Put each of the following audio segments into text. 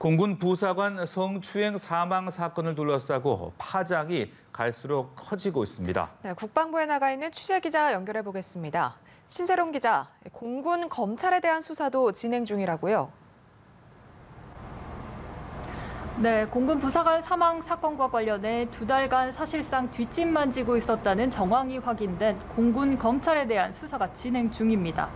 공군 부사관 성추행 사망 사건을 둘러싸고 파장이 갈수록 커지고 있습니다. 네, 국방부에 나가 있는 취재기자 연결해 보겠습니다. 신세롬 기자, 공군 검찰에 대한 수사도 진행 중이라고요? 네, 공군 부사관 사망 사건과 관련해 2달간 사실상 뒷짐만 지고 있었다는 정황이 확인된 공군 검찰에 대한 수사가 진행 중입니다.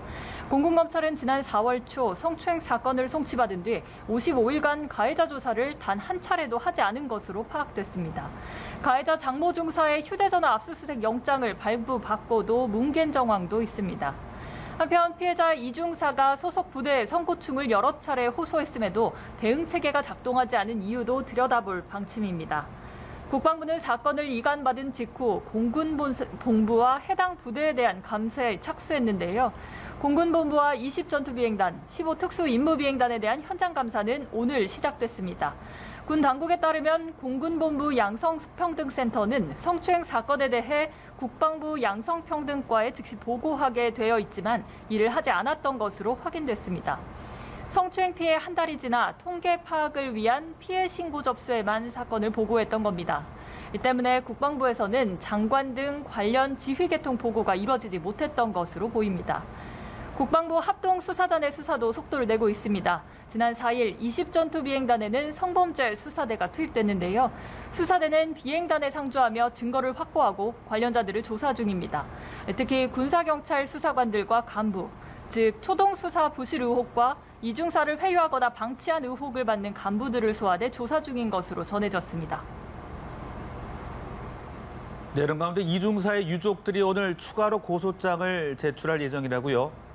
공군 검찰은 지난 4월 초 성추행 사건을 송치받은 뒤 55일간 가해자 조사를 단 한 차례도 하지 않은 것으로 파악됐습니다. 가해자 장모 중사의 휴대전화 압수수색 영장을 발부받고도 뭉갠 정황도 있습니다. 한편 피해자 이 중사가 소속 부대에 성고충을 여러 차례 호소했음에도 대응 체계가 작동하지 않은 이유도 들여다볼 방침입니다. 국방부는 사건을 이관받은 직후 공군 본부와 해당 부대에 대한 감사에 착수했는데요. 공군 본부와 20전투비행단, 15특수임무비행단에 대한 현장 감사는 오늘 시작됐습니다. 군 당국에 따르면 공군 본부 양성평등센터는 성추행 사건에 대해 국방부 양성평등과에 즉시 보고하게 되어 있지만 이를 하지 않았던 것으로 확인됐습니다. 성추행 피해 한 달이 지나 통계 파악을 위한 피해 신고 접수에만 사건을 보고했던 겁니다. 이 때문에 국방부에서는 장관 등 관련 지휘계통 보고가 이뤄지지 못했던 것으로 보입니다. 국방부 합동수사단의 수사도 속도를 내고 있습니다. 지난 4일 20전투비행단에는 성범죄 수사대가 투입됐는데요. 수사대는 비행단에 상주하며 증거를 확보하고 관련자들을 조사 중입니다. 특히 군사경찰 수사관들과 간부, 즉 초동수사 부실 의혹과 이중사를 회유하거나 방치한 의혹을 받는 간부들을 소환해 조사 중인 것으로 전해졌습니다. 네, 이런 가운데 이중사의 유족들이 오늘 추가로 고소장을 제출할 예정이라고요?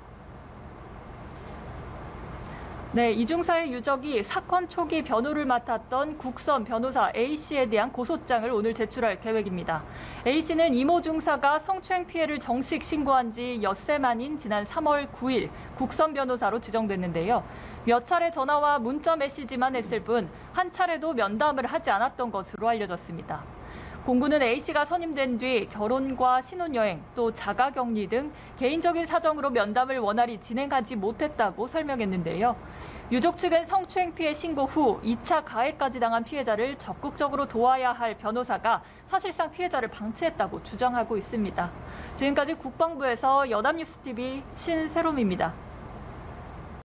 네, 이중사의 유족이 사건 초기 변호를 맡았던 국선 변호사 A씨에 대한 고소장을 오늘 제출할 계획입니다. A씨는 이모 중사가 성추행 피해를 정식 신고한 지 엿새 만인 지난 3월 9일 국선 변호사로 지정됐는데요. 몇 차례 전화와 문자 메시지만 했을 뿐 한 차례도 면담을 하지 않았던 것으로 알려졌습니다. 공군은 A씨가 선임된 뒤 결혼과 신혼여행, 또 자가격리 등 개인적인 사정으로 면담을 원활히 진행하지 못했다고 설명했는데요. 유족 측은 성추행 피해 신고 후 2차 가해까지 당한 피해자를 적극적으로 도와야 할 변호사가 사실상 피해자를 방치했다고 주장하고 있습니다. 지금까지 국방부에서 연합뉴스TV 신세롬입니다.